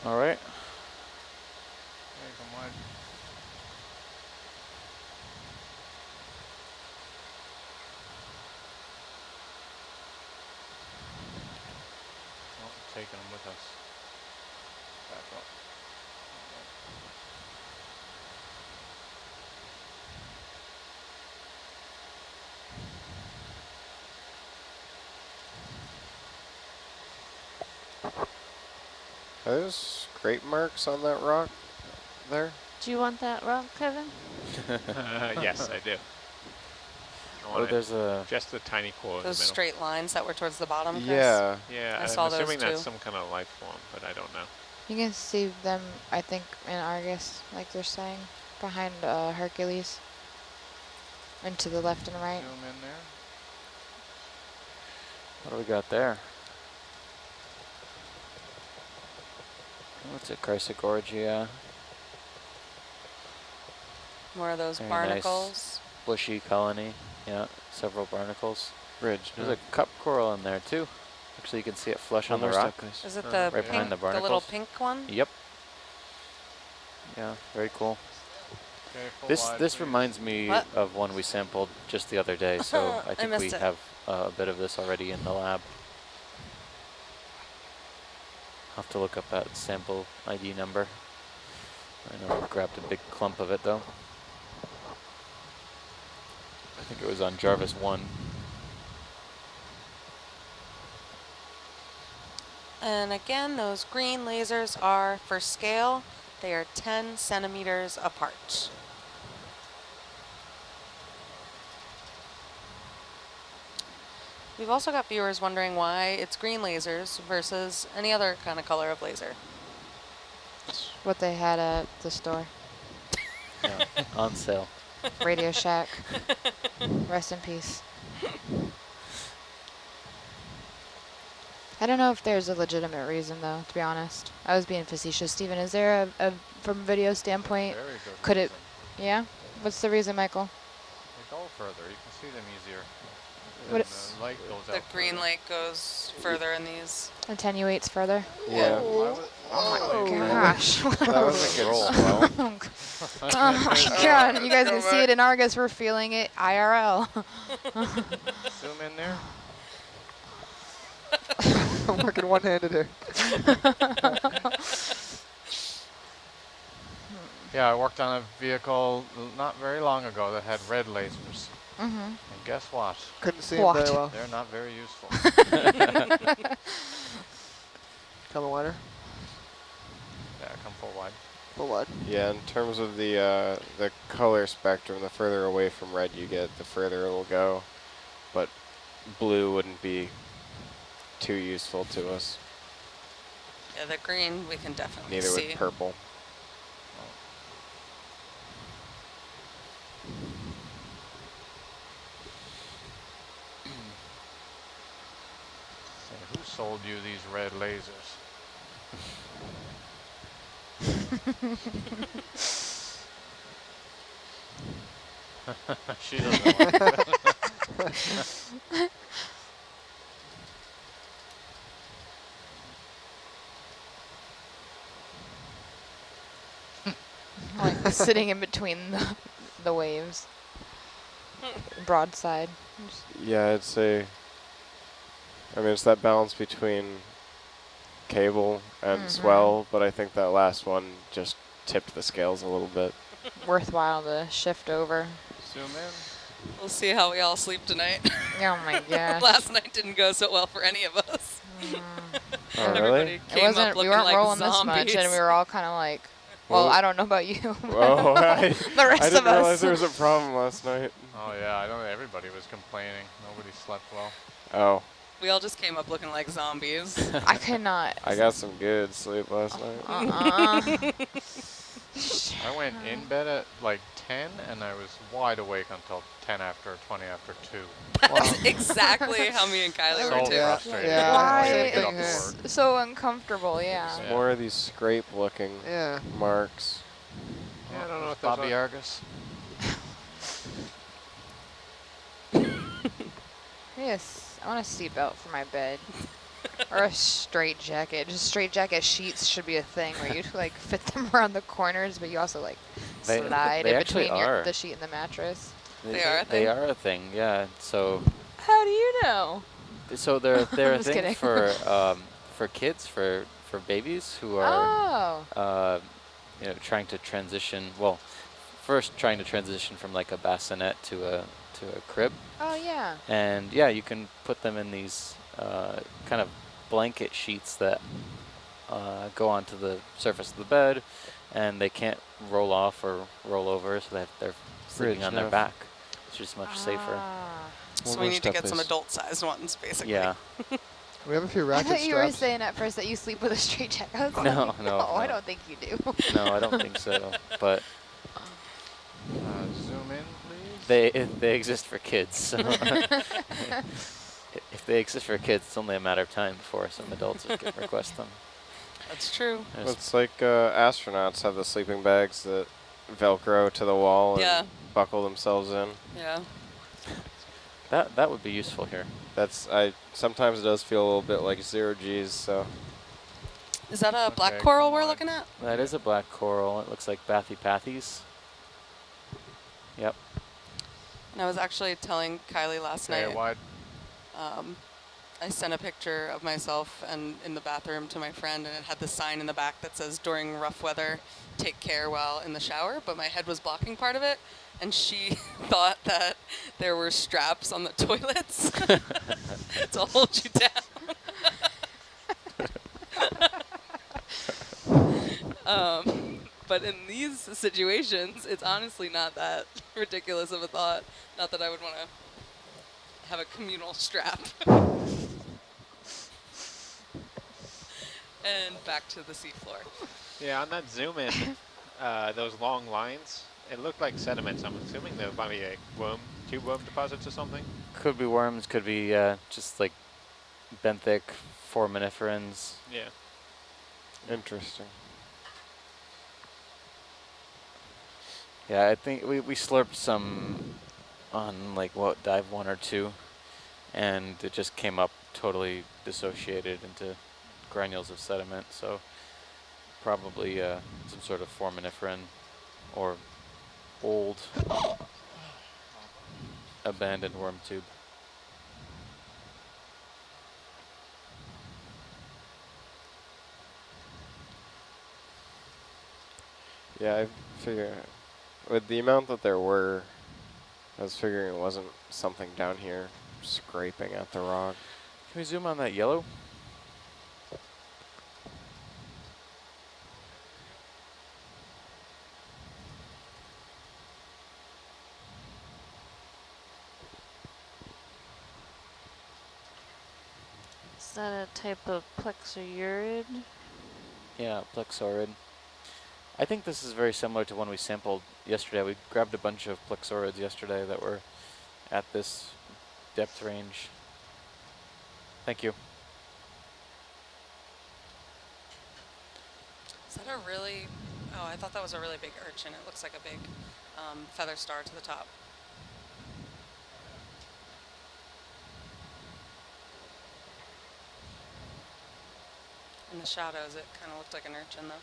All right. Okay, come on. Oh, taking them with us. Back up. Are those scrape marks on that rock there? Do you want that rock, Kevin? Yes, I do. Oh, there's a... Just a tiny core in the Those middle. straight lines that were towards the bottom, Chris? Yeah. Yeah, I I'm saw those assuming that's too. some kind of life form, but I don't know. You can see them, I think, in Argus, like they're saying, behind Hercules. And to the left and right. Zoom in there. What do we got there? What's it? Chrysogorgia. More of those Very barnacles. nice. Bushy colony. Yeah, several barnacles. Bridge. There's a cup coral in there too. Actually, you can see it flush on the rock. Is it the Right behind pink, the the barnacles. little pink one? Yep. Yeah, very cool. Okay, full This wide, this please. reminds me What? of one we sampled just the other day, so I think we missed it. have a bit of this already in the lab. I'll have to look up that sample ID number. I know I grabbed a big clump of it though. I think it was on Jarvis 1. And again, those green lasers are for scale. They are 10 centimeters apart. We've also got viewers wondering why it's green lasers versus any other kind of color of laser. What they had at the store. Yeah, on sale. Radio Shack. Rest in peace. I don't know if there's a legitimate reason, though, to be honest. I was being facetious. Steven, is there from a video standpoint, Very good could it, reason. yeah? What's the reason, Michael? They go further. You can see them easier. What And the light goes The out green further. light goes further in these. Attenuates further? Yeah. Oh, gosh. That was a good swell. Oh my god, you guys can see it in Argus, we're feeling it IRL. Zoom in there. I'm working one-handed here. Yeah, I worked on a vehicle not very long ago that had red lasers. And guess what? Couldn't see him very well. They're not very useful. Coming wider. Yeah, come full wide. Full wide. Yeah, in terms of the color spectrum, the further away from red you get, the further it will go. But blue wouldn't be too useful to us. Yeah, the green we can definitely Neither see. with purple. Say, who sold you these red lasers? She doesn't want it. Like sitting in between the waves. Broadside. Yeah, I'd say, I mean, it's that balance between cable and swell, but I think that last one just tipped the scales a little bit. Worthwhile to shift over. Zoom in. We'll see how we all sleep tonight. Oh my gosh. Last night didn't go so well for any of us. Oh, really? Everybody It came up wasn't, we looking weren't like rolling zombies. this much, and we were all kind of like, well, Well, I don't know about you. Whoa, I The rest didn't of us. realize there was a problem last night. Oh yeah, I know everybody was complaining. Nobody slept well. Oh, We all just came up looking like zombies. I could not. I got some good sleep last night. I went in bed at like 10 and I was wide awake until 10 after, 20 after 2. That's exactly how me and Kylie So were too. frustrated. Yeah, I had Why? to get up to It's work. so uncomfortable, yeah. Yeah. More of these scrape-looking Yeah. marks. Yeah, I don't know what Bobby those are. Argus. Yes, I want a seatbelt for my bed. Or a straight jacket. Just straight jacket sheets should be a thing where you like fit them around the corners, but you also like slide they in actually between are. the sheet and the mattress. They are a They thing? are a thing, yeah. So How do you know? they're I'm a just thing kidding. for kids, for babies who are Oh. you know, trying to transition. Well, first trying to transition from like a bassinet to a crib. Oh yeah. And yeah, you can put them in these kind of blanket sheets that go onto the surface of the bed, and they can't roll off or roll over, so they're sleeping on their back, which is much safer. So we need to get some adult-sized ones, basically. Yeah. We have a few I ratchet thought you were straps. saying at first that you sleep with a straight jacket. I was No, like, no, I no. don't think you do. No, I don't think so. But Zoom in, please. they exist for kids. So if they exist for kids, it's only a matter of time before some adults request them. That's true. Well, it's like astronauts have the sleeping bags that Velcro to the wall and buckle themselves in. Yeah. That would be useful here. Sometimes it does feel a little bit like 0 G's, so. Is that a black coral we're looking at? That is a black coral. It looks like bathypathes. Yep. And I was actually telling Kylie last night. Wide. I sent a picture of myself and in the bathroom to my friend, and it had the sign in the back that says, "During rough weather, take care while in the shower," but my head was blocking part of it, and she thought that there were straps on the toilets to hold you down. But in these situations, it's honestly not that ridiculous of a thought. Not that I would want to have a communal strap. And back to the seafloor. Yeah, on that zoom in, those long lines, it looked like sediments. I'm assuming there might be like tube worm deposits or something. Could be worms, could be just like benthic foraminiferans. Yeah. Interesting. Yeah, I think we slurped some on like dive 1 or 2, and it just came up totally dissociated into granules of sediment. So probably some sort of foraminiferan or old abandoned worm tube. Yeah, I figure with the amount that there were, I was figuring it wasn't something down here scraping at the rock. Can we zoom on that yellow? Is that a type of plexurid? Yeah, plexaurid. I think this is very similar to one we sampled yesterday. We grabbed a bunch of plexaurids yesterday that were at this depth range. Thank you. Is that a really, oh, I thought that was a really big urchin. It looks like a big feather star to the top. In the shadows, it kind of looked like an urchin, though.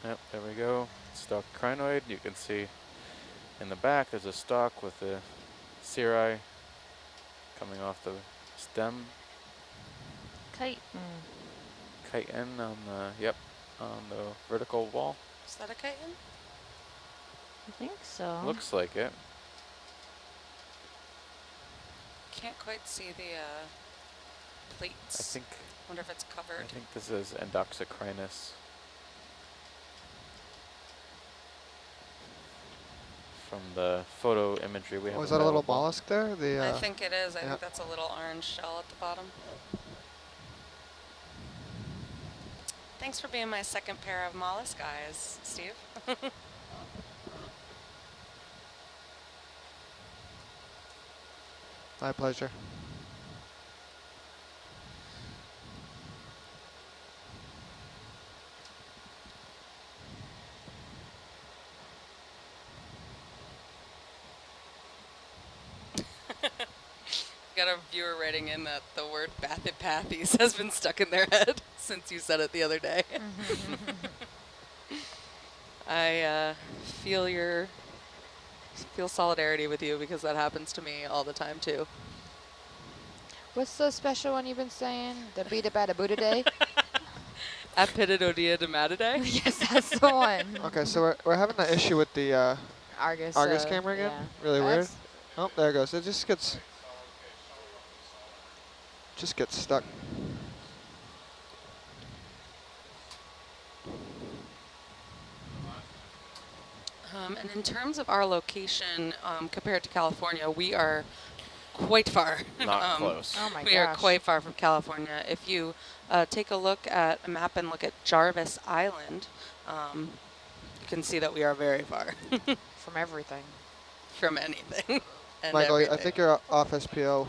Yep, there we go. Stalk crinoid. You can see in the back there's a stalk with the cirri coming off the stem. Chitin. Chitin on the, on the vertical wall. Is that a chitin? I think so. Looks like it. Can't quite see the plates. I think. Wonder if it's covered. I think this is Endoxocrinus. From the photo imagery we have. Oh, is that a little available. mollusk there? I think it is. I yeah. think that's a little orange shell at the bottom. Thanks for being my second pair of mollusk eyes, Steve. My pleasure. Got a viewer writing in that the word bathypathies has been stuck in their head since you said it the other day. I feel solidarity with you because that happens to me all the time too. What's the special one you've been saying? The Beta Bada Buddha Day? Apididodia dematidae? Yes, that's the one. Okay, so we're having that issue with the Argus. Argus camera again. Yeah. Really weird. That's- Oh, there it goes. It just gets stuck. And in terms of our location compared to California, we are quite far. Not close. Oh my We are gosh. quite far from California. If you take a look at a map and look at Jarvis Island, you can see that we are very far From everything. from anything. And Michael, I everything. think you're off SPO.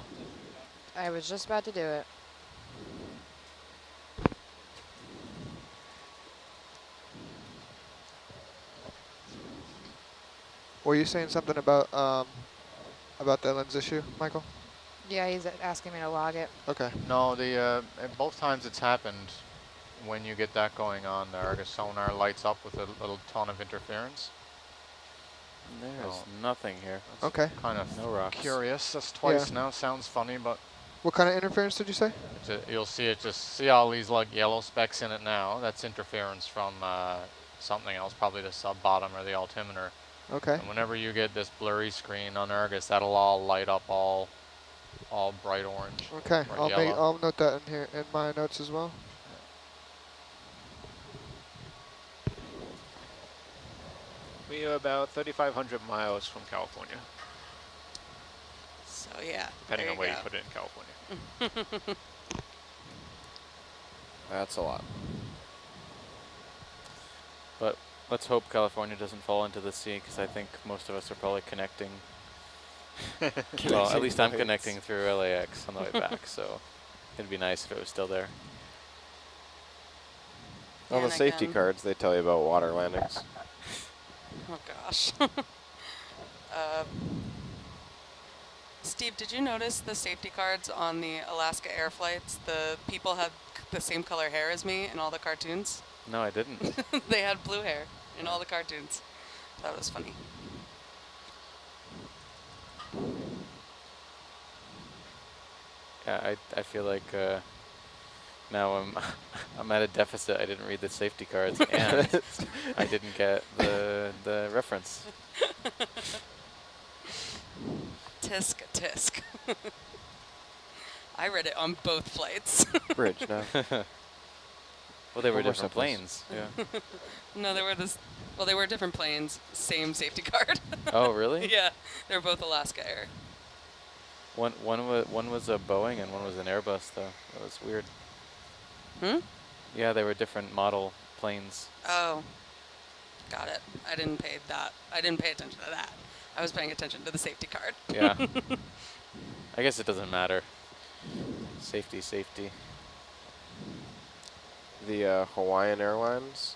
I was just about to do it. Were you saying something about the lens issue, Michael? Yeah, he's asking me to log it. Okay. No, at both times it's happened, when you get that going on, the Argus sonar lights up with a little ton of interference. There's Oh. nothing here. Okay. Kind of No rocks. curious. That's twice Yeah. now. Sounds funny, but What kind of interference did you say? you'll see it. Just see all these like yellow specks in it now. That's interference from something else, probably the sub bottom or the altimeter. Okay. And whenever you get this blurry screen on Argus, that'll all light up all bright orange. Okay. or yellow. I'll note that in here in my notes as well. We are about 3,500 miles from California, So yeah, depending there on where you go. put it in California. That's a lot. But let's hope California doesn't fall into the sea, because I think most of us are probably connecting. Well, at least I'm flights. connecting through LAX on the way back, so it'd be nice if it was still there. On the And safety again- cards, they tell you about water landings. Oh gosh. Steve, did you notice the safety cards on the Alaska Air flights? The people had the same color hair as me in all the cartoons. No, I didn't. They had blue hair in all the cartoons. That was funny. Yeah, I feel like now I'm at a deficit. I didn't read the safety cards, and I didn't get the reference. Tisk, tisk. I read it on both flights. Bridge now. Well, they were One more different sentence. planes. Yeah. No, they were different planes, same safety card. Oh, really? Yeah, they're both Alaska Air. One was a Boeing and one was an Airbus, though. That was weird. Hmm? Yeah, they were different model planes. Oh, got it. I didn't pay attention to that. I was paying attention to the safety card. Yeah. I guess it doesn't matter. Safety, safety. The Hawaiian Airlines,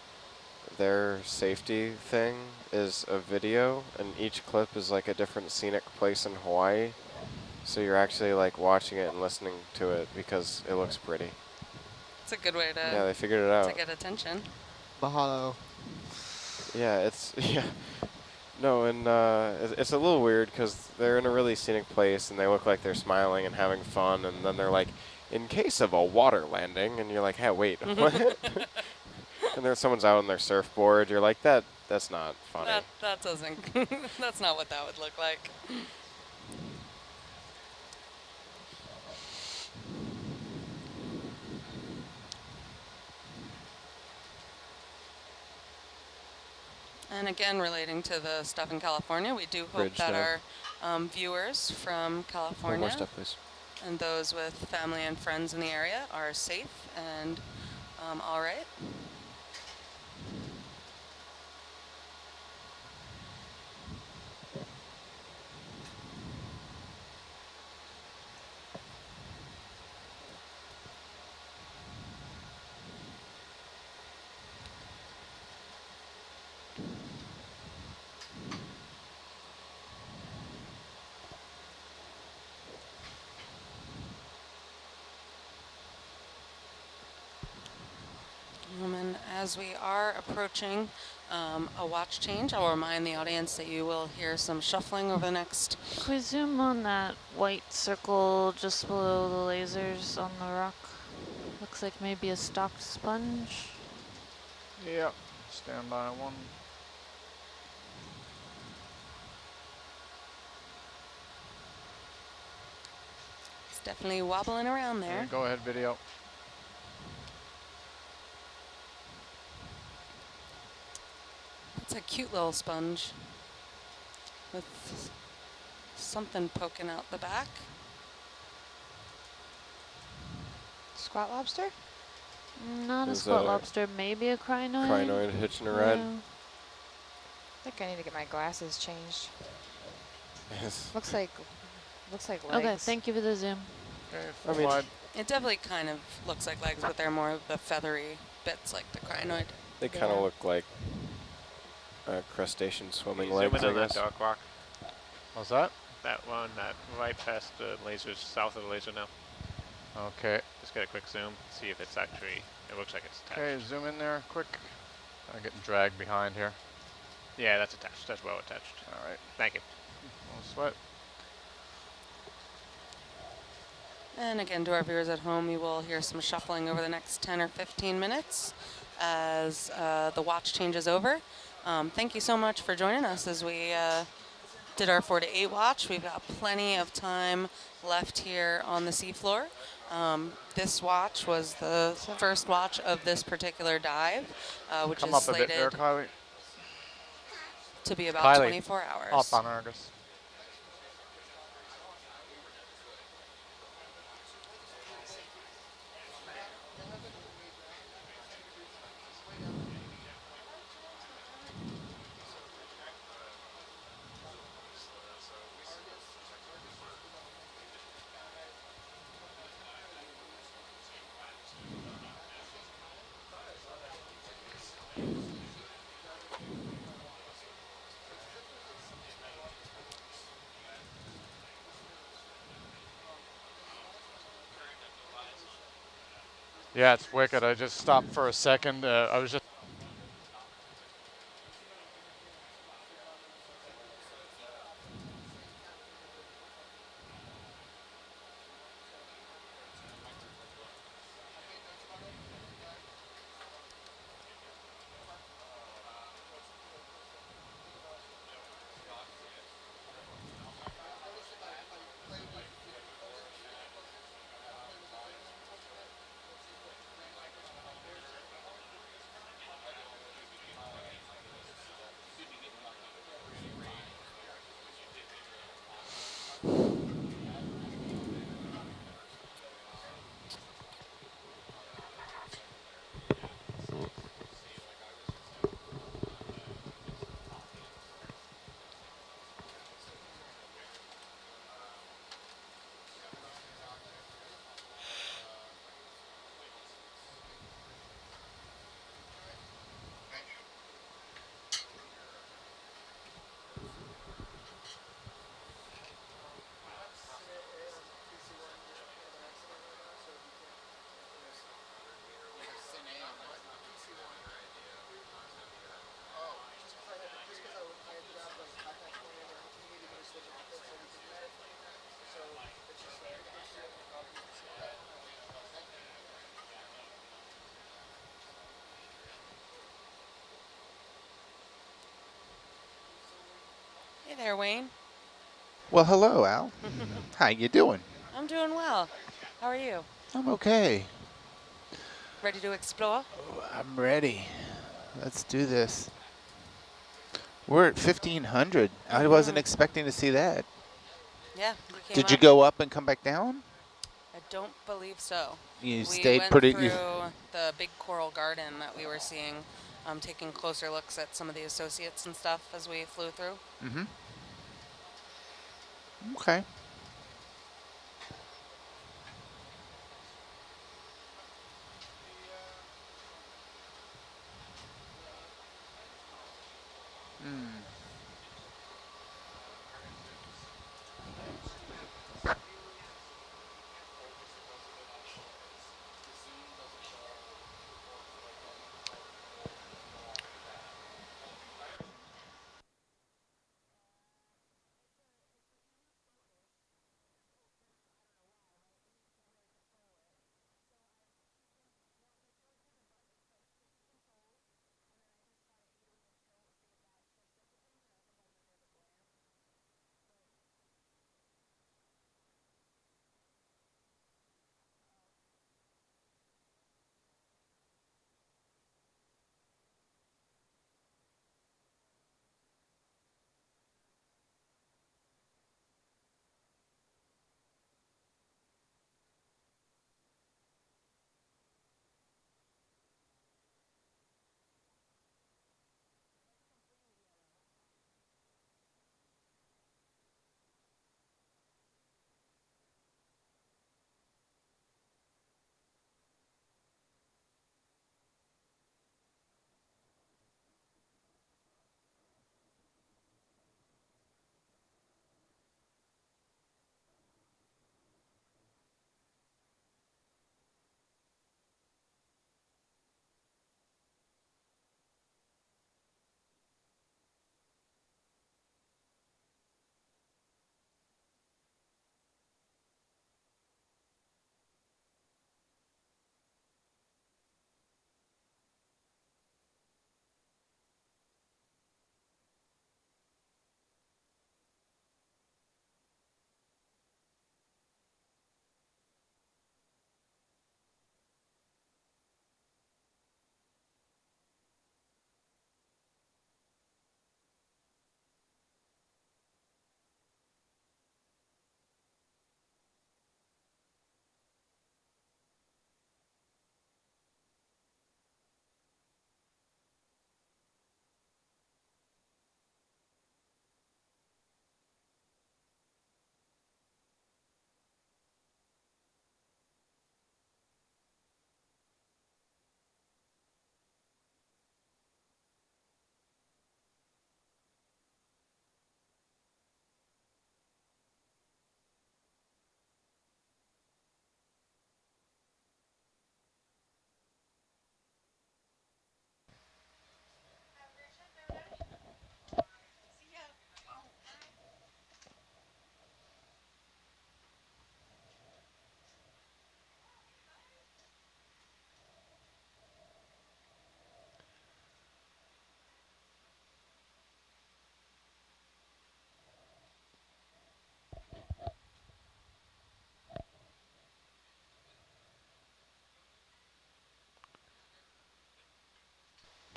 their safety thing is a video, and each clip is like a different scenic place in Hawaii. So you're actually like watching it and listening to it because it looks pretty. It's a good way Yeah, to they figured it out. get attention. Mahalo. Yeah, it's yeah. No, and it's a little weird because they're in a really scenic place and they look like they're smiling and having fun, and then they're like, in case of a water landing, and you're like, hey, wait, what? And there's someone's out on their surfboard. You're like, that's not funny. That doesn't. That's not what that would look like. And again, relating to the stuff in California, we do hope Bridge that now. our viewers from One California more step, please. and those with family and friends in the area are safe and all right. And as we are approaching a watch change, I'll remind the audience that you will hear some shuffling over the next. Can we zoom on that white circle just below the lasers on the rock? Looks like maybe a stocked sponge. Yep. Stand by one. It's definitely wobbling around there. Yeah, go ahead, video. It's a cute little sponge with something poking out the back. Squat lobster? Not a Is squat a lobster, maybe a crinoid. Crinoid hitching a ride. Yeah. I think I need to get my glasses changed. Yes. Looks like legs. Okay, thank you for the zoom. Okay, I mean, wide. It definitely kind of looks like legs, but they're more of the feathery bits like the crinoid. They kind of Yeah. look like crustacean swimming Zoom legs, in I on that guess. dark rock. What's that? That one, that right past the lasers, south of the laser now. Okay. Just get a quick zoom, see if it's actually, it looks like it's attached. Okay, zoom in there, quick. I'm getting dragged behind here. Yeah, that's attached. That's well attached. All right. Thank you. No sweat. And again, to our viewers at home, you will hear some shuffling over the next 10 or 15 minutes as the watch changes over. Thank you so much for joining us as we did our 4 to 8 watch. We've got plenty of time left here on the seafloor. This watch was the first watch of this particular dive, which Come is up a bit there, slated Kylie. to be about Kylie, 24 hours. Up on Argus. Yeah, it's wicked. I just stopped for a second. I was just. Hey there, Wayne. Well, hello, Al. How you doing? I'm doing well. How are you? I'm okay. Ready to explore? I'm ready. Let's do this. We're at 1500. I wasn't expecting to see that. Yeah. Came Did you up. go up and come back down? I don't believe so. You We stayed went pretty. through the big coral garden that we were seeing, taking closer looks at some of the associates and stuff as we flew through. Mm-hmm. Okay. Hmm.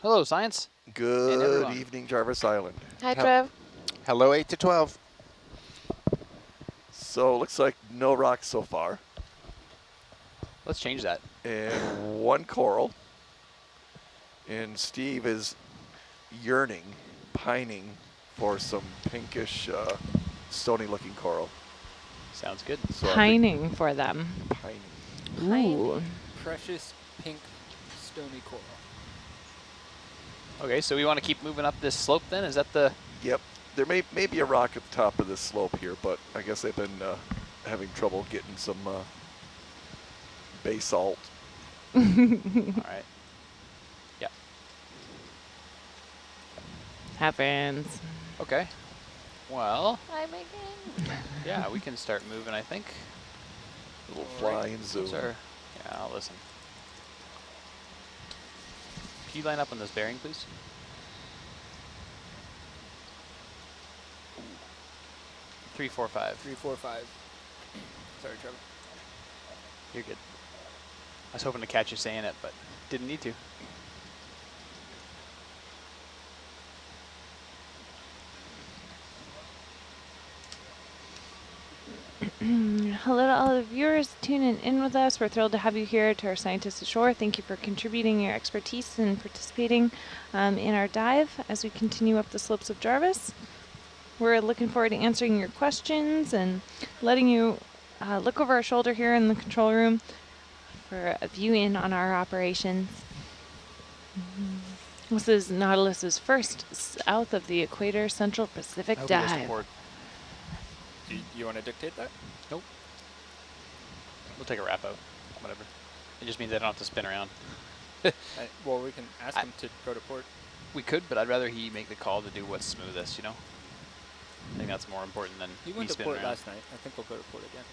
Hello, science. Good everyone. evening, Jarvis Island. Hi, Trev. Hello, 8 to 12. So looks like no rocks so far, Let's change that. and one coral. And Steve is yearning, pining for some pinkish, stony-looking coral. Sounds good. So I think Pining for them. pining. Ooh. Precious pink stony coral. Okay, so we want to keep moving up this slope then? Is that the... Yep. There may be a rock at the top of this slope here, but I guess they've been having trouble getting some basalt. All right. Yeah. Happens. Okay. Well, Hi, Megan. yeah, we can start moving, I think. A little flying zoom. Yeah, I'll listen. Can you line up on this bearing, please? Three, 4, 5. 3, 4, 5. Sorry, Trevor. You're good. I was hoping to catch you saying it, but didn't need to. Hello to all the viewers tuning in with us. We're thrilled to have you here to our Scientists Ashore. Thank you for contributing your expertise and participating in our dive as we continue up the slopes of Jarvis. We're looking forward to answering your questions and letting you look over our shoulder here in the control room for a view in on our operations. This is Nautilus's first south of the equator Central Pacific dive. Do you want to dictate that? Nope. We'll take a wrap out. Whatever. It just means I don't have to spin around. Well, we can ask him to go to port. We could, but I'd rather he make the call to do what's smoothest, you know? I think that's more important than He me went to spinning port around. last night. I think we'll go to port again.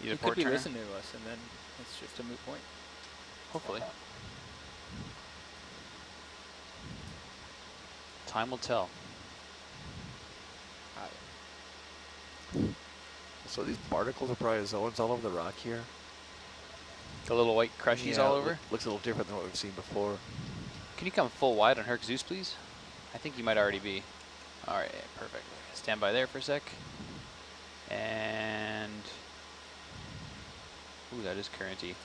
You He the port could be turner? listening to us, and then it's just a moot point. Hopefully. Time will tell. So these barnacles of bryozoans all over the rock here. The little white crushies all over? Looks a little different than what we've seen before. Can you come full wide on Herc Zeus, please? I think you might already be. All right, perfect. Stand by there for a sec. And... Ooh, that is currenty.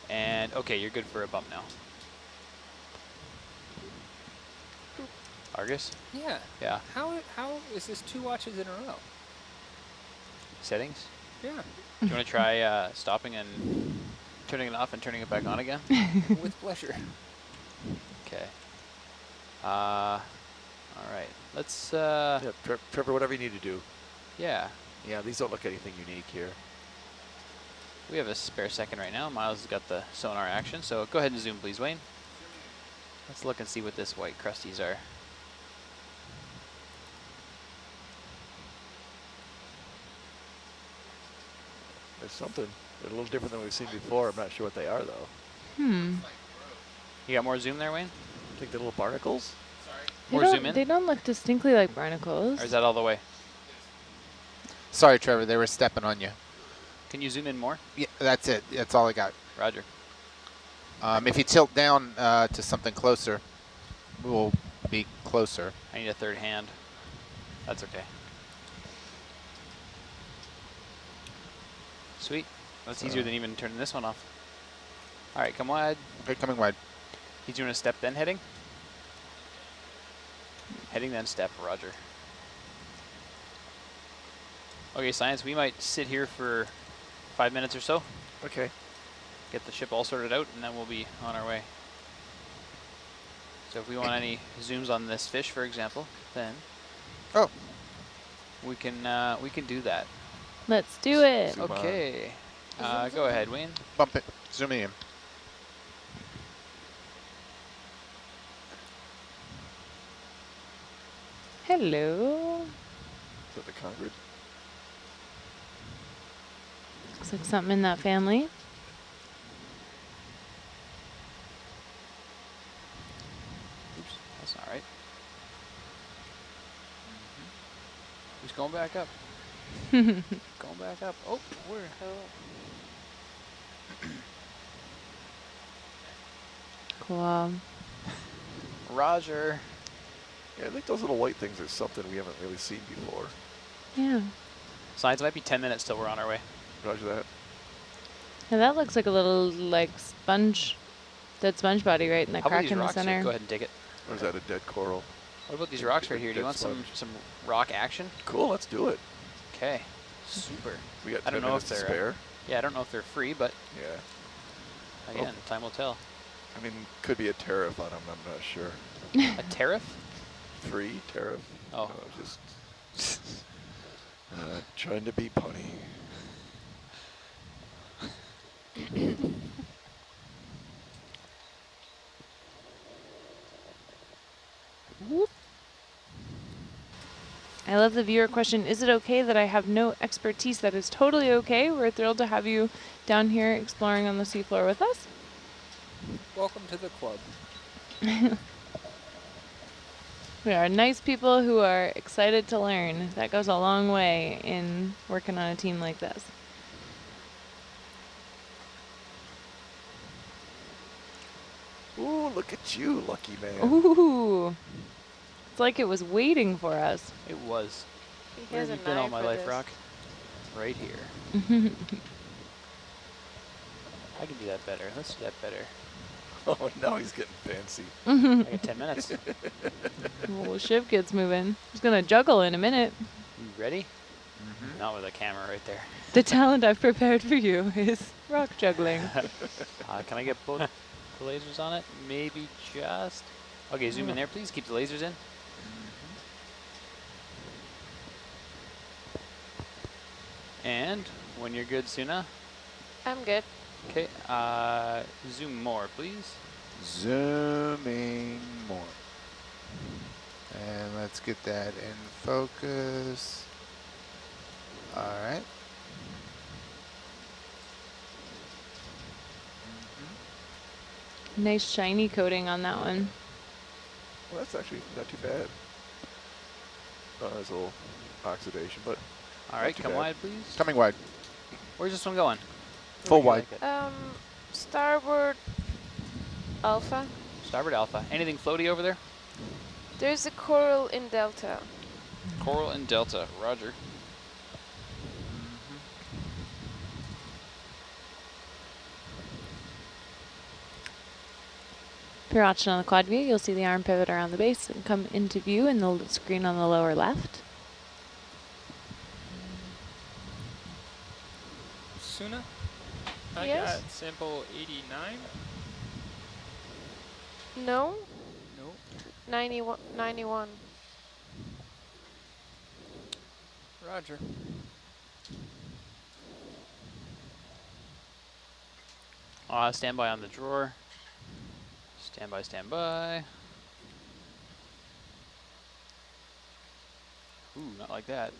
And, okay, you're good for a bump now. Argus? Yeah. Yeah. How is this 2 watches in a row? Settings? Yeah. Do you want to try stopping and turning it off and turning it back on again? With pleasure. Okay. All right. Let's. Yeah, Trevor, whatever you need to do. Yeah. Yeah, these don't look anything unique here. We have a spare second right now. Miles has got the sonar action, so go ahead and zoom, please, Wayne. Let's look and see what this white crusties are. There's something. They're a little different than we've seen before. I'm not sure what they are, though. Hmm. You got more zoom there, Wayne? Take the little barnacles? More zoom in? They don't look distinctly like barnacles. Or is that all the way? Sorry, Trevor, they were stepping on you. Can you zoom in more? Yeah, that's it. That's all I got. Roger. If you tilt down to something closer, we'll be closer. I need a third hand. That's okay. Sweet. That's easier than even turning this one off. All right, come wide. Okay, coming wide. He's doing a step, then heading? Heading, then step, roger. Okay, science, we might sit here for 5 minutes or so. Okay. Get the ship all sorted out, and then we'll be on our way. So if we want any zooms on this fish, for example, then we can do that. Let's do it. Zoom Okay. Go ahead, Wayne. Bump it. Zooming in. Hello. Is that the Congress? Looks like something in that family. Oops, that's not right. Who's going back up? Going back up. Oh, where the hell? Cool. Roger. Yeah, I think those little white things are something we haven't really seen before. Yeah. Science, it might be 10 minutes till we're on our way. Roger that. Yeah, that looks like a little like sponge, dead sponge body right in the How about crack these in the rocks here? center. Go ahead and take it. Or is that a dead coral? What about these rocks right here? Do you Dead want sponge. some rock action? Cool, let's do it. Okay. Super. We got I 10 don't know minutes if to they're spare. yeah, I don't know if they're free, but Yeah. again, time will tell. I mean, could be a tariff on them, I'm not sure. A tariff? Free tariff? Oh. No, just trying to be punny. Whoop. I love the viewer question. Is it okay that I have no expertise? That is totally okay. We're thrilled to have you down here exploring on the seafloor with us. Welcome to the club. We are nice people who are excited to learn. That goes a long way in working on a team like this. Ooh, look at you, lucky man. Ooh. It's like it was waiting for us. It was. He Where has have a you been all knife my for life, this. Rock? Right here. I can do that better. Let's do that better. Oh, now he's getting fancy. I got 10 minutes. Well, Shiv gets moving. He's going to juggle in a minute. You ready? Not with a camera right there. The talent I've prepared for you is rock juggling. Can I get both the lasers on it? Maybe just. Okay, zoom in there, please. Keep the lasers in. And when you're good, Suna. I'm good. Okay, zoom more, please. Zooming more. And let's get that in focus. All right. Nice shiny coating on that one. Well, that's actually not too bad. There's a little oxidation, but All right, too come bad. wide, please. Coming wide. Where's this one going? Full Where do you wide. like it? Starboard Alpha. Starboard Alpha. Anything floaty over there? There's a coral in Delta. Coral and Delta. Roger. If you're watching on the quad view, you'll see the arm pivot around the base and come into view in the screen on the lower left. Suna? I Yes? got sample 89. No? No. 91. Roger. Stand by on the drawer. Stand by, stand by. Ooh, not like that.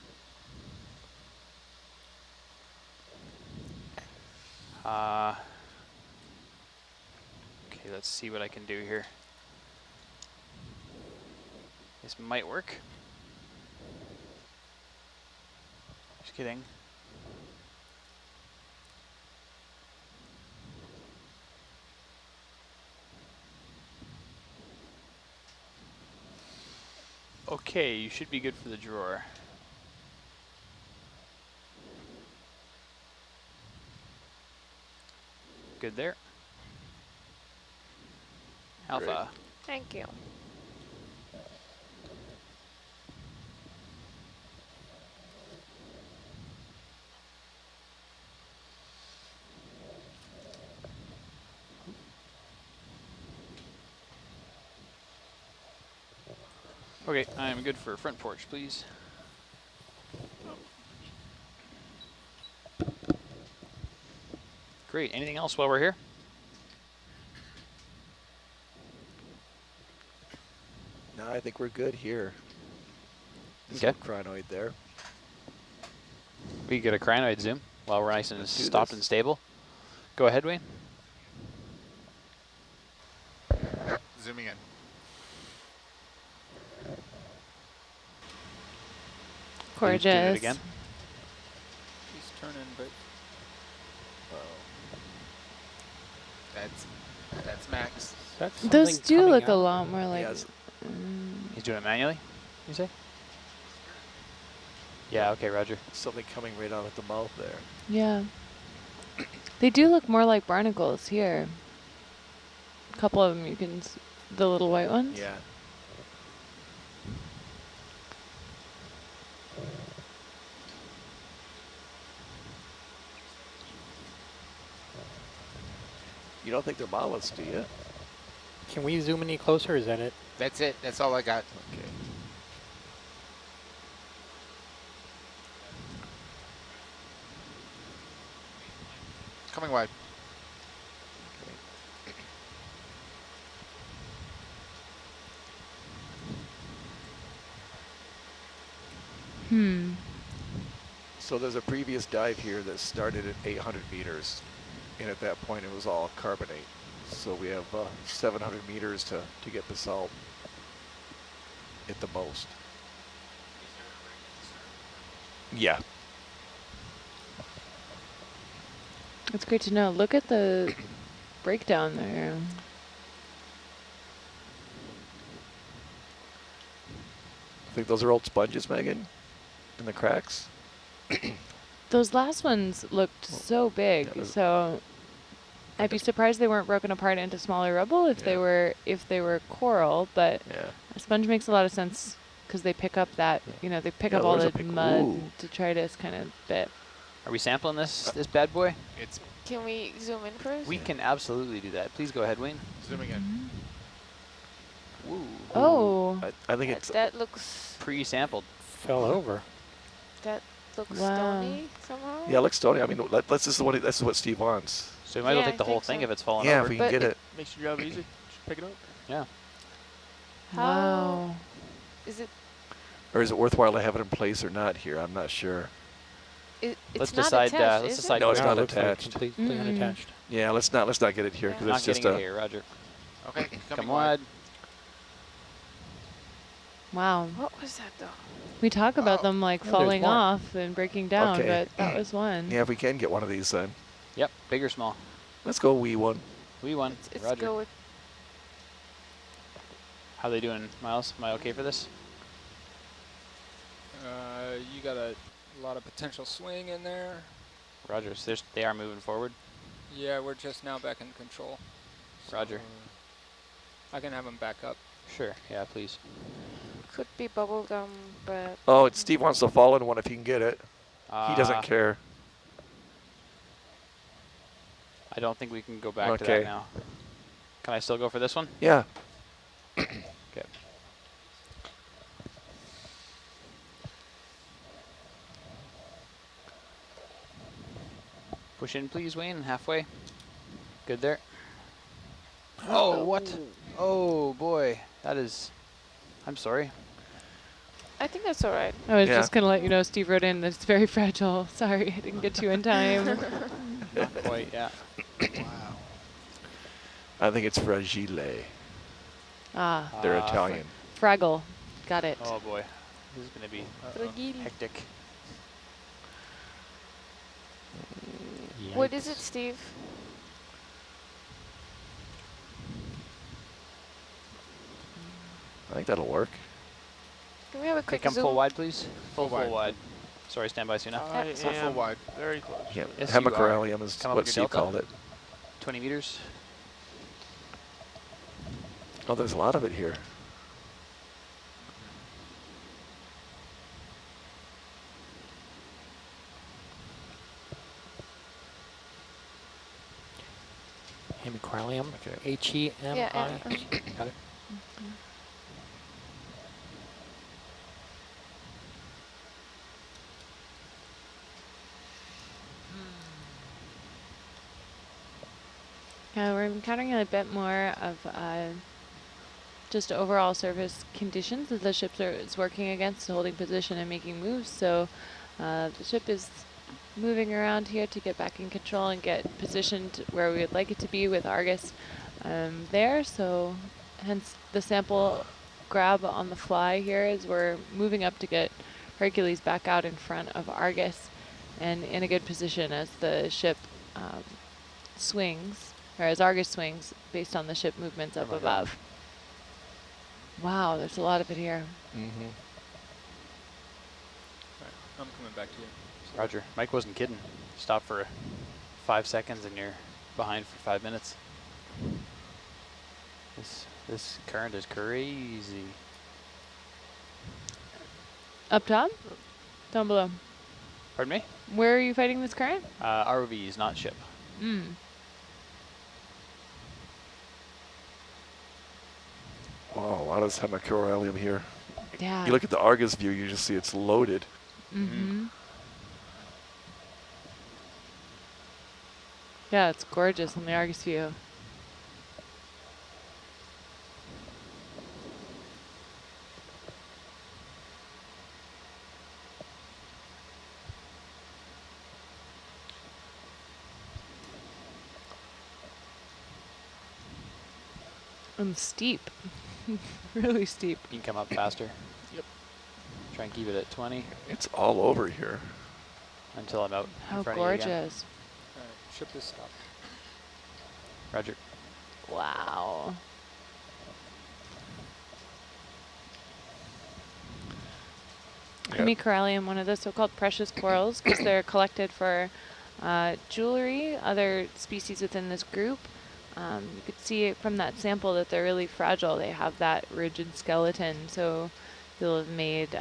Okay, let's see what I can do here. This might work. Just kidding. Okay, you should be good for the drawer. Good there. Alpha. Thank you. Okay, I'm good for front porch, please. Great. Anything else while we're here? no, I think we're good here. Okay. Crinoid there. We can get a crinoid zoom while we're nice and Let's do stopped this. and stable. Go ahead, Wayne. Zooming in. Please do it Gorgeous. again. He's turning, but That's max. Those do look a lot more like. He's doing it manually, you say? Yeah, okay, roger. Something coming right out at the mouth there. Yeah. They do look more like barnacles here. A couple of them you can, the little white ones. Yeah. You don't think they're mollusks, do you? Can we zoom any closer? Is that it? That's it. That's all I got. Okay. It's coming wide. So there's a previous dive here that started at 800 meters, and at that point it was all carbonate. So we have 700 meters to get the salt at the most. Yeah. That's great to know. Look at the breakdown there. I think those are old sponges, Megan, in the cracks. Those last ones looked so big, Yeah, so I'd be surprised they weren't broken apart into smaller rubble if they were coral. But a sponge makes a lot of sense because they pick up that they pick up all the mud detritus kind of bit. Are we sampling this bad boy? It's. Can we zoom in first? We can absolutely do that. Please go ahead, Wayne. Zooming in. Woo. Oh. I think it's that looks pre-sampled. Fell over. That looks Wow. stony somehow. yeah, it looks stony. I mean, this is what Steve wants. So we might as well Yeah, take the I whole think thing so. if it's falling Yeah, over. if we can get it. Makes your job easy. Just pick it up. Yeah. Wow. Is it? Or is it worthwhile to have it in place or not here? I'm not sure. It's Let's not decide. attached, Let's is decide. No, it's No, not it looks like attached. completely unattached. Yeah, let's not get it here because Not it's just getting a. it here, Roger. Okay, Come coming wide. Wow. What was that though? We talk about them like there's falling more. off and breaking down, Okay. but that was one. Yeah, if we can get one of these, then Yep, big or small. let's go wee one. We won. Let's Roger. go with. How they doing, Miles? Am I okay for this? You got a lot of potential swing in there. Roger. So they are moving forward. Yeah, we're just now back in control. Roger. I can have them back up. Sure. Yeah, please. Could be bubblegum, but. Oh, Steve wants the fallen one if he can get it. He doesn't Uh, care. I don't think we can go back to Okay. that now. Can I still go for this one? Yeah. Okay. Push in, please, Wayne. Halfway. Good there. Oh, what? Oh, boy. That is... I'm sorry. I think that's all right. I was Yeah. just going to let you know Steve wrote in that it's very fragile. Sorry, I didn't get to you in time. Not quite, yeah. Wow. I think it's fragile. Ah, They're Italian. Fraggle. Got it. Oh, boy. This is going to be Fragile. hectic. What is it, Steve? I think that'll work. Can we have a Okay, quick come zoom? full wide, please. Full wide. wide. Sorry, stand by, Suna. Full wide. Very close. Yeah, Yes, you are. hemicralium is Come up what with Steve your delta. called it. 20 meters. Oh, there's a lot of it here. Hemicralium. Okay. H-E-M-I. Yeah, Got it. We're encountering a bit more of just overall surface conditions that the ship is working against, holding position and making moves. So the ship is moving around here to get back in control and get positioned where we would like it to be with Argus there. So hence the sample grab on the fly here as we're moving up to get Hercules back out in front of Argus and in a good position as the ship swings or as Argus swings, based on the ship movements up above. Wow, there's a lot of it here. Mm-hmm. I'm coming back to you. Roger. Mike wasn't kidding. Stop for 5 seconds and you're behind for 5 minutes. This current is crazy. Up top? Down below? Pardon me? Where are you fighting this current? ROVs, not ship. Wow, a lot of hemicorallium here. Yeah. You look at the Argus view, you just see it's loaded. Yeah, it's gorgeous on the Argus view. And steep. Really steep. You can come up faster. Yep. Try and keep it at 20. It's all over here. Until I'm out How in front of you again. gorgeous. Alright, ship is stopped. Roger. Wow. Hemicorallium, one of the so-called precious corals, because they're collected for jewelry, other species within this group. You could see from that sample that they're really fragile. They have that rigid skeleton, so they'll have made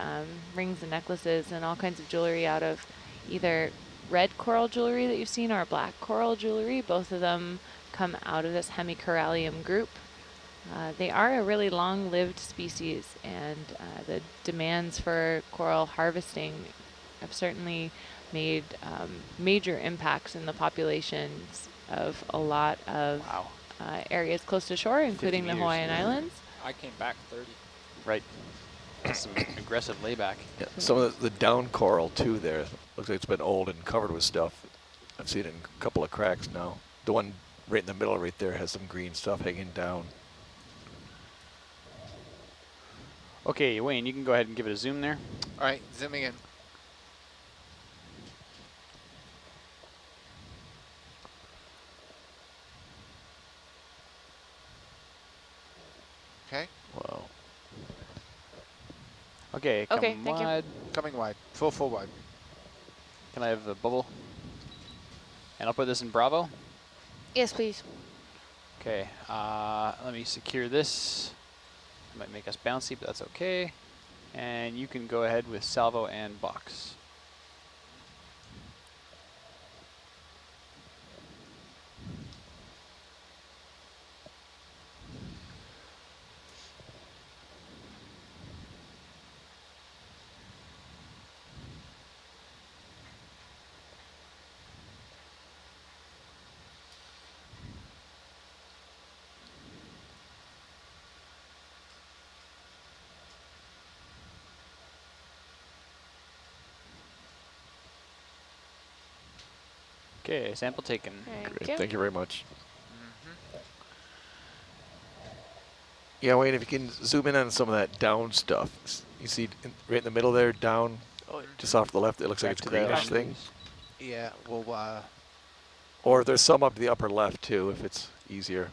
rings and necklaces and all kinds of jewelry out of either red coral jewelry that you've seen or black coral jewelry. Both of them come out of this Hemicorallium group. They are a really long-lived species, and the demands for coral harvesting have certainly made major impacts in the populations of a lot of areas close to shore, including the Hawaiian Islands. I came back 30. Right. That's some aggressive layback. Yeah, some of the down coral too there. Looks like it's been old and covered with stuff. I've seen it in a couple of cracks now. The one right in the middle right there has some green stuff hanging down. Okay, Wayne, you can go ahead and give it a zoom there. All right, zooming in. Okay. Wow. Okay, Okay, come thank you. wide. Coming wide, full wide. Can I have the bubble? And I'll put this in Bravo. Yes, please. Okay, let me secure this. Might make us bouncy, but that's okay. And you can go ahead with salvo and box. Okay, sample taken. Great, thank you very much. Yeah, Wayne, if you can zoom in on some of that down stuff. You see right in the middle there, down, just off to the left, it looks like it's greenish thing. Yeah, well, Or there's some up to the upper left too, if it's easier.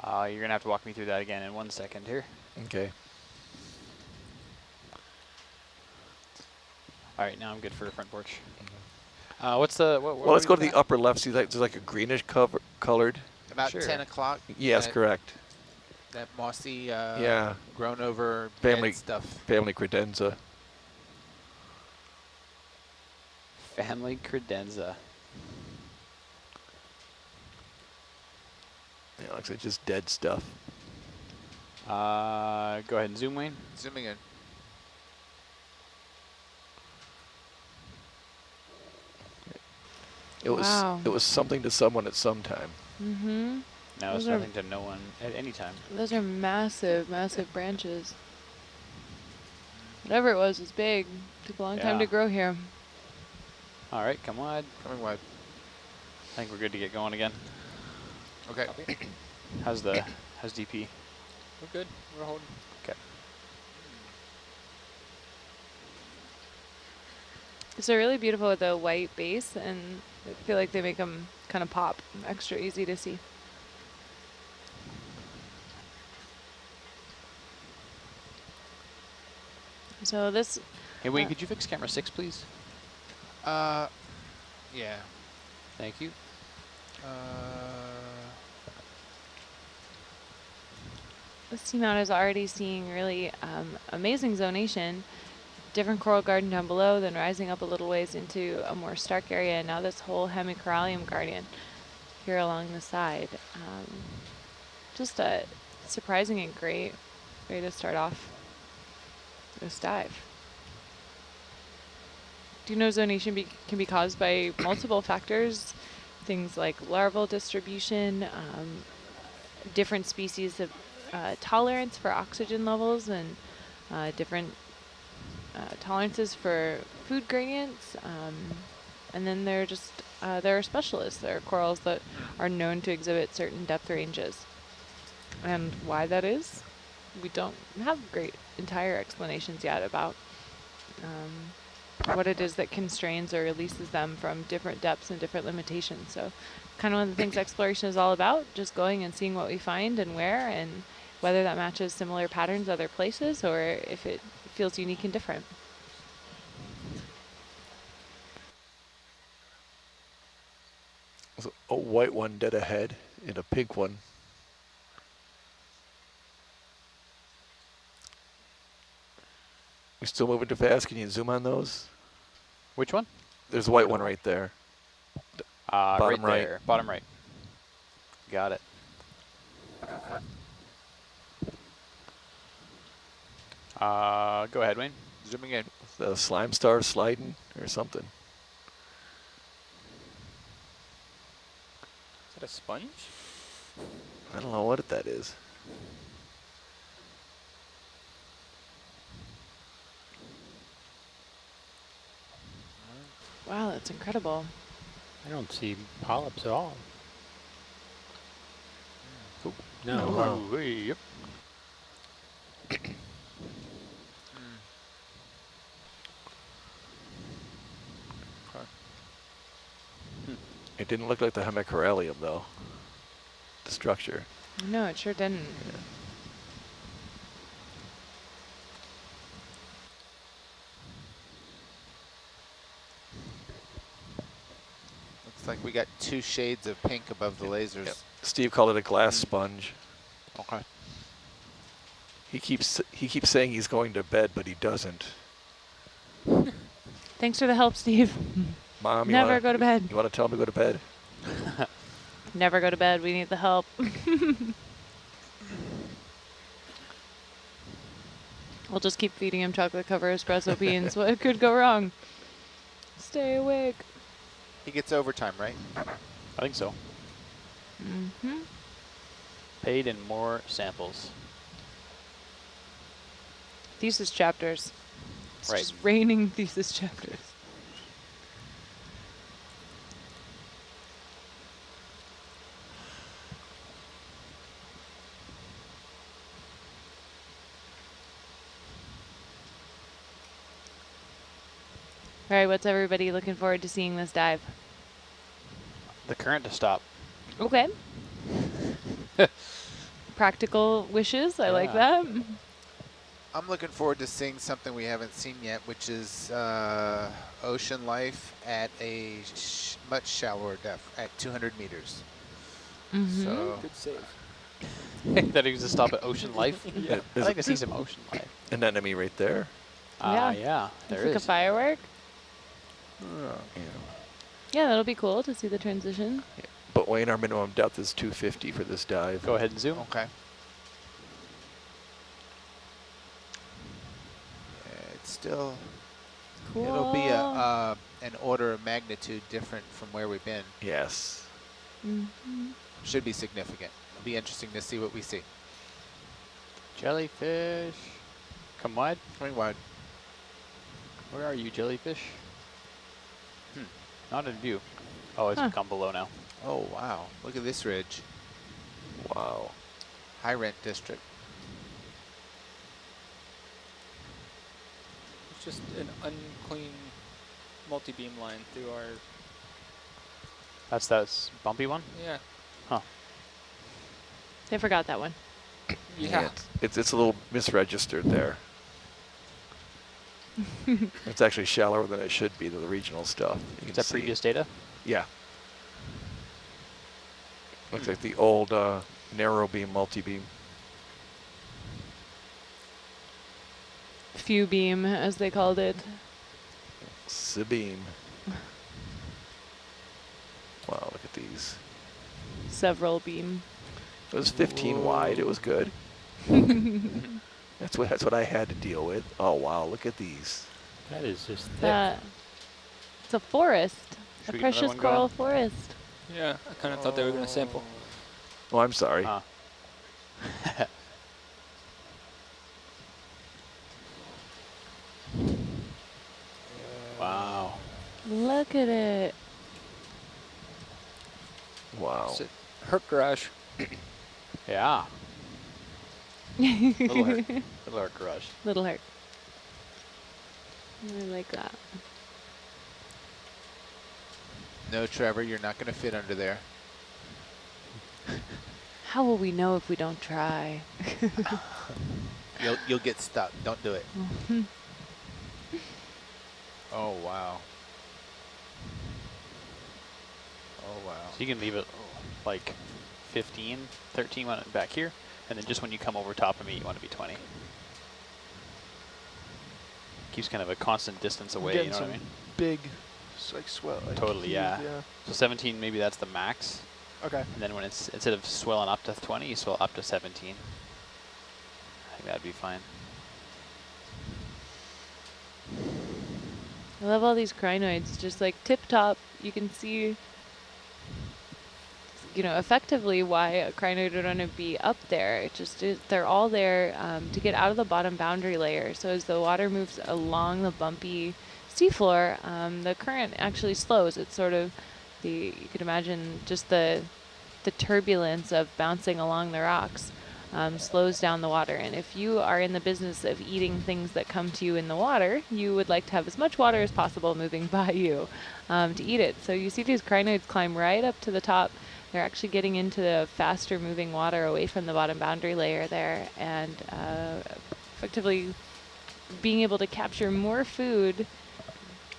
You're going to have to walk me through that again in 1 second here. Okay. All right, now I'm good for the front porch. What's the... What Well, let's go to the upper left. See, there's like a greenish colored. about 10 o'clock. Yes, correct. That mossy, yeah, grown over family stuff. Family credenza. Family credenza. Yeah, looks like just dead stuff. Go ahead and zoom, Wayne. Zooming in. It was something to someone at some time. Mm-hmm. No, it's nothing to no one at any time. Those are massive, massive branches. Whatever it was big. Took a long time to grow here. All right, come wide. Coming wide. I think we're good to get going again. Okay. How's DP? We're good. We're holding. Okay. So they're really beautiful with the white base, and I feel like they make them kind kind of pop, extra easy to see. So this. Hey Wayne, could you fix camera 6, please? Yeah. Thank you. This seamount is already seeing really amazing zonation. Different coral garden down below, then rising up a little ways into a more stark area. And now this whole hemicorallium guardian here along the side. Just a surprising and great way to start off this dive. Do you know zonation can be caused by multiple factors? Things like larval distribution, different species of tolerance for oxygen levels, and different tolerances for food gradients. And then there are specialists. There are corals that are known to exhibit certain depth ranges. And why that is, we don't have great entire explanations yet about what it is that constrains or releases them from different depths and different limitations. So kind of one of the things exploration is all about, just going and seeing what we find and where, and whether that matches similar patterns other places or if it feels unique and different. There's a white one dead ahead and a pink one. We still moving too fast? Can you zoom on those? Which one? There's a white one right there. Bottom right right. there. Bottom right. Got it. Go ahead, Wayne. Zooming in. The slime star sliding or something. Is that a sponge? I don't know what that is. Wow, that's incredible. I don't see polyps at all. Oh, no. Oh, wow. Ooh, yep. It didn't look like the hemicorallium though. The structure. No, it sure didn't. Yeah. Looks like we got 2 shades of pink above the lasers. Yep. Steve called it a glass sponge. Okay. He keeps saying he's going to bed, but he doesn't. Thanks for the help, Steve. Mom, Never go to bed. You want to tell him to go to bed? Never go to bed. We need the help. We'll just keep feeding him chocolate covered espresso beans. What could go wrong? Stay awake. He gets overtime, right? I think so. Mm-hmm. Paid in more samples. Thesis chapters. It's Right. just raining thesis chapters. All right, what's everybody looking forward to seeing this dive? The current to stop. Okay. Practical wishes, I like Yeah. that. I'm looking forward to seeing something we haven't seen yet, which is ocean life at a much shallower depth, at 200 meters. Mm-hmm. So Good save. That he was to stop at ocean life. Yeah. I'd like to see some ocean life. An enemy right there. Yeah, there It's like a is. firework. Yeah. Yeah, that'll be cool to see the transition. But Wayne, our minimum depth is 250 for this dive. Go ahead and zoom. okay. It's still. Cool. It'll be an order of magnitude different from where we've been. Yes. Mm-hmm. Should be significant. It'll be interesting to see what we see. Jellyfish. Come wide. Coming wide. Where are you, jellyfish? Not in view. Oh, it's come below now. Oh wow! Look at this ridge. Wow. High rent district. It's just an unclean multi-beam line through our That's that bumpy one? Yeah. Huh. They forgot that one. Yeah. It's a little misregistered there. It's actually shallower than it should be, the regional stuff. You can Is that see. previous data? Yeah. Looks like the old narrow beam, multi-beam. Few beam, as they called it. Beam. Wow, look at these. Several beam. It was 15 wide. It was good. That's what I had to deal with. Oh wow, look at these. That is just thick. It's a forest. Should A we get another precious one coral going? forest. Yeah, I kind of thought they were going to sample. Oh, I'm sorry. Wow. Look at it. Wow. It's a Herc garage. Yeah. Little Herc. Little Herc garage. Little Herc. I like that. No, Trevor, you're not going to fit under there. How will we know if we don't try? You'll get stuck. Don't do it. Oh, wow. Oh, wow. So you can leave it like 15, 13 when back here, and then just when you come over top of me, you want to be 20. Keeps kind of a constant distance away, you Getting know what I some mean? big, like swell. Like Totally, huge, yeah. So 17, maybe that's the max. Okay. And then when it's, instead of swelling up to 20, you swell up to 17. I think that'd be fine. I love all these crinoids, just like tip top. You can see, you know, effectively why a crinoid would want to be up there. It just is, they're all there to get out of the bottom boundary layer. So as the water moves along the bumpy seafloor, the current actually slows. It's sort of you could imagine just the turbulence of bouncing along the rocks slows down the water. And if you are in the business of eating things that come to you in the water, you would like to have as much water as possible moving by you to eat it. So you see these crinoids climb right up to the top. They're actually getting into the faster moving water away from the bottom boundary layer there, and effectively being able to capture more food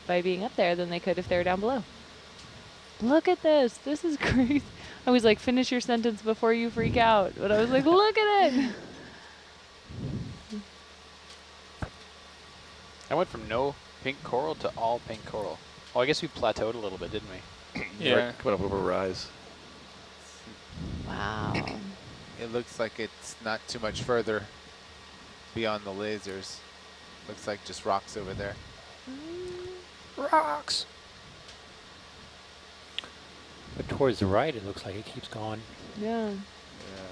by being up there than they could if they were down below. Look at this. This is crazy. I was like, finish your sentence before you freak out. But I was like, look at it. I went from no pink coral to all pink coral. Oh, I guess we plateaued a little bit, didn't we? Yeah. Right, coming up over rise. Wow. It looks like it's not too much further beyond the lasers. Looks like just rocks over there. Rocks. But towards the right, it looks like it keeps going. Yeah. Yeah,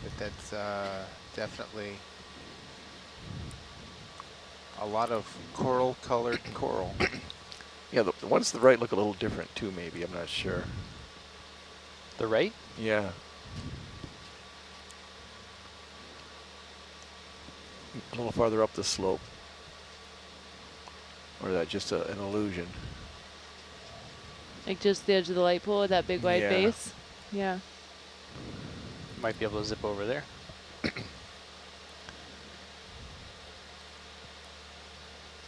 but that's definitely a lot of coral-colored coral. Yeah, the ones to the right look a little different too, maybe. I'm not sure. The right? Yeah. A little farther up the slope. Or is that just an illusion? Like just the edge of the light pool with that big wide Yeah. base. Yeah. Might be able to zip over there.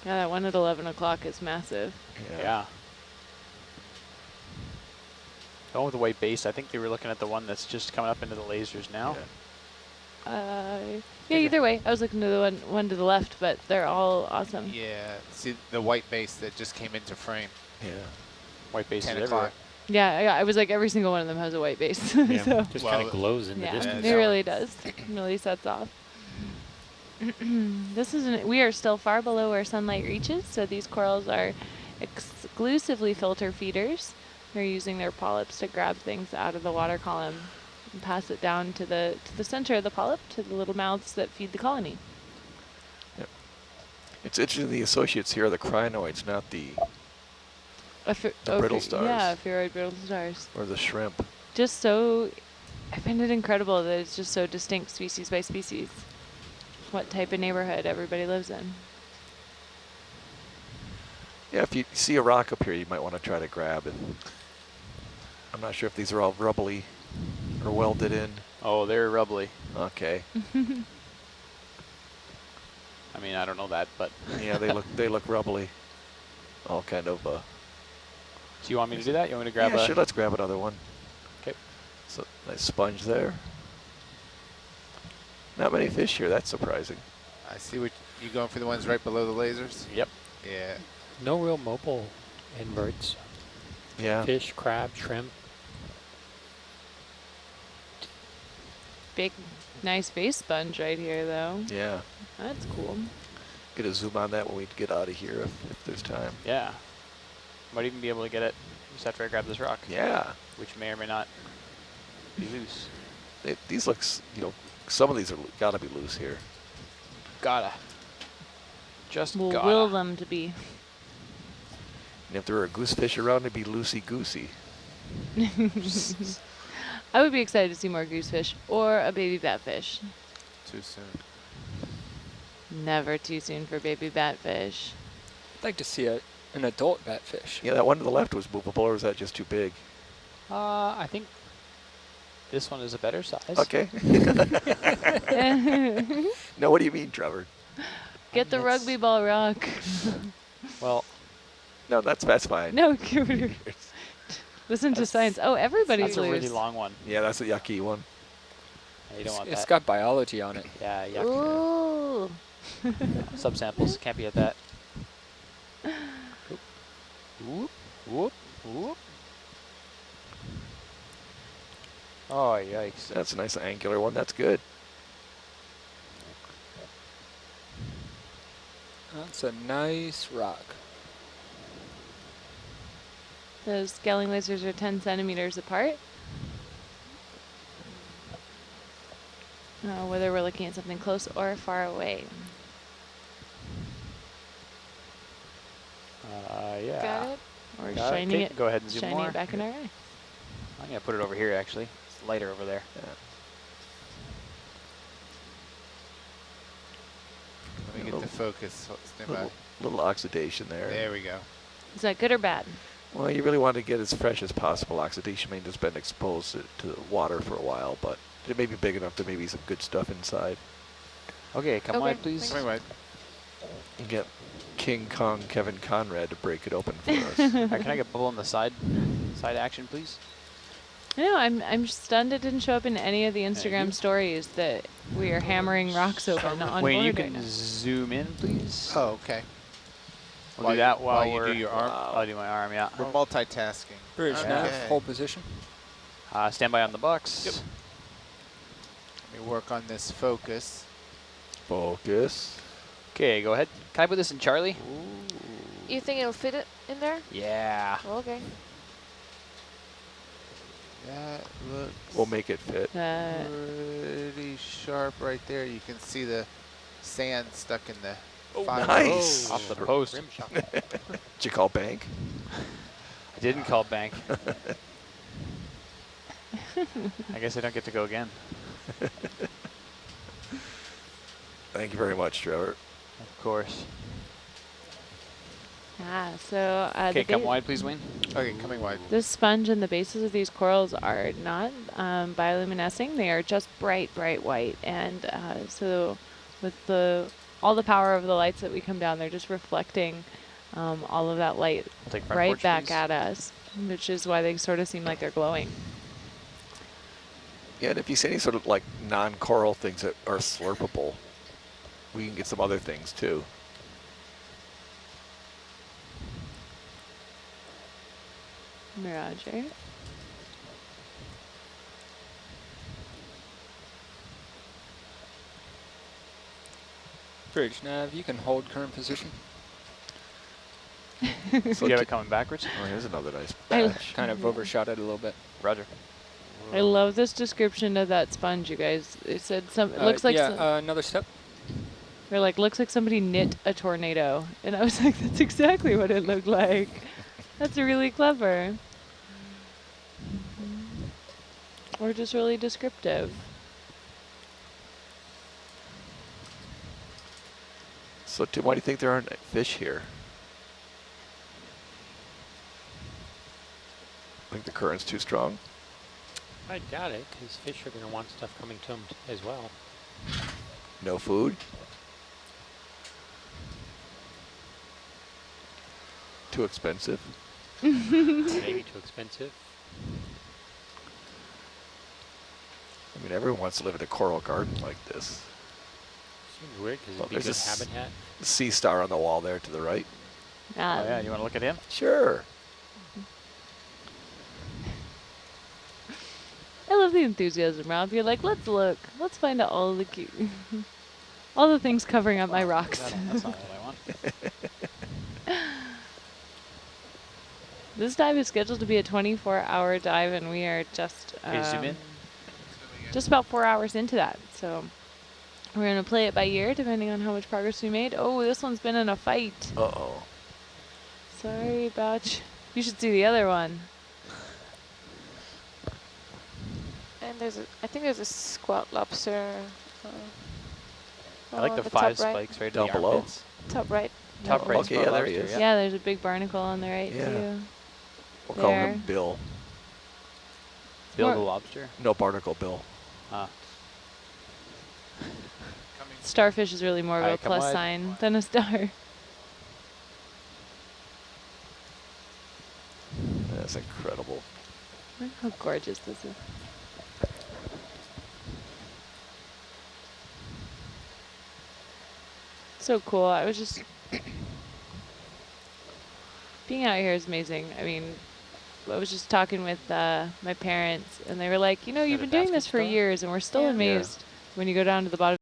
Yeah, that one at 11 o'clock is massive. Yeah. The one with the white base, I think they were looking at the one that's just coming up into the lasers now. Yeah, either way. I was looking to the one to the left, but they're all awesome. Yeah, see the white base that just came into frame. Yeah. White base 10 is everywhere. o'clock. Yeah, I was like, every single one of them has a white base. Yeah, So just kind of glows in the yeah, distance. it really does. It really sets off. We are still far below where sunlight reaches, so these corals are exclusively filter feeders. They're using their polyps to grab things out of the water column and pass it down to the center of the polyp, to the little mouths that feed the colony. Yep. It's interesting, the associates here are the crinoids, not the brittle stars. Yeah, spheroid brittle stars. Or the shrimp. Just so, I find it incredible that it's just so distinct species by species. What type of neighborhood everybody lives in. Yeah, if you see a rock up here, you might want to try to grab it. I'm not sure if these are all rubbly or welded in. Oh, they're rubbly. Okay. I mean, I don't know that, but Yeah, they look rubbly. All kind of. So you want me to do that? You want me to grab Yeah, a? sure. Let's grab another one. Okay. So nice sponge there. Not many fish here. That's surprising. I see what you going for, the ones right below the lasers? Yep. Yeah. No real mobile inverts. Yeah. Fish, crab, shrimp. Big, nice face sponge right here, though. Yeah. That's cool. Get a zoom on that when we get out of here if there's time. Yeah. Might even be able to get it just after I grab this rock. Yeah. Which may or may not be loose. These looks, you know, some of these are gotta be loose here. Gotta. Just We'll gotta. will them to be. And if there were a goosefish around, it'd be loosey-goosey. I would be excited to see more goosefish or a baby batfish. Too soon. Never too soon for baby batfish. I'd like to see an adult batfish. Yeah, that one to the left was movable, or was that just too big? I think this one is a better size. Okay. No, what do you mean, Trevor? Get the rugby ball rock. Well, no, that's fine. No, listen to science. Oh, everybody's That's a loose. really long one. Yeah, that's a yucky one. Yeah, you don't want It's that. got biology on it. Yeah, yuck. Ooh. Subsamples can't be at that. Whoop, whoop, whoop. Oh, yikes. That's a nice angular one. That's good. That's a nice rock. Those scaling lasers are 10 centimeters apart. Whether we're looking at something close or far away. Yeah. Got it? Or Got it. shining Okay, it. go ahead and zoom shining more. it back in our eye. I'm gonna put it over here actually. It's lighter over there. Yeah. Let me get the focus. Stand by. Little oxidation there. There we go. Is that good or bad? Well, you really want to get as fresh as possible. Oxidation may have been exposed to the water for a while, but it may be big enough. There may be some good stuff inside. Okay, come Okay, wide, please. Coming wide. And get King Kong Kevin Conrad to break it open for us. Can I get bubble on the side action, please? No, I'm stunned it didn't show up in any of the Instagram stories that we are hammering rocks open on Wayne, board you right can now. zoom in, please. Oh, okay. We'll do that while you we're. do your arm. I'll do my arm, yeah. We're multitasking. Bridge nav, Okay. hold position. Stand by on the box. Yep. Let me work on this focus. Focus. Okay, go ahead. Can I put this in Charlie? You think it'll fit it in there? Yeah. Okay. That looks We'll make it fit. pretty sharp right there. You can see the sand stuck in the fiber. Nice. Off the post. Did you call bank? I didn't call bank. I guess I don't get to go again. Thank you very much, Trevor. Of course. So Okay, the come wide, please, Wayne. Okay, coming wide. this sponge and the bases of these corals are not bioluminescing. They are just bright, bright white. And so with all the power of the lights that we come down, they're just reflecting all of that light I'll take front right porch, back please. at us, which is why they sort of seem like they're glowing. Yeah, and if you see any sort of like non-coral things that are slurpable, we can get some other things too. Roger. Bridge nav, you can hold current position. So You have it coming backwards? Oh, here's another nice I- batch. Kind of overshot it a little bit. Roger. I love this description of that sponge, you guys. It said it looks like yeah, another step. they're like looks like somebody knit a tornado, and I was like, that's exactly what it looked like. That's really clever. Or just really descriptive. So Tim, why do you think there aren't fish here? Think the current's too strong? I doubt it, because fish are going to want stuff coming to them as well. No food? Too expensive? Maybe too expensive. I mean, everyone wants to live in a coral garden like this. Seems weird because Well, it'd be good there's habitat. a sea star on the wall there to the right. Oh yeah, you want to look at him? Sure. I love the enthusiasm, Rob. You're like, let's look. Let's find out all the cute, all the things covering up my rocks. That's not what I want. This dive is scheduled to be a 24-hour dive, and we are just Zoom in. just about 4 hours into that. So we're gonna play it by ear, depending on how much progress we made. Oh, this one's been in a fight. Uh-oh. Sorry, Bouch. You should see the other one. And I think there's a squat lobster. I like on the top 5 right. spikes right Down in the below? armpits. Top right. Top right. Okay, yeah, there he is. Yeah, there's a big barnacle on the right Yeah. too. We'll call There. him Bill. Bill the More- lobster. No barnacle Bill. Ah. Starfish is really more of Alright, a come plus wide. sign than a star. That's incredible. Look how gorgeous this is. So cool. I was just being out here is amazing. I mean, I was just talking with my parents, and they were like, you know, you've been doing this for years, and we're still Yeah. amazed when you go down to the bottom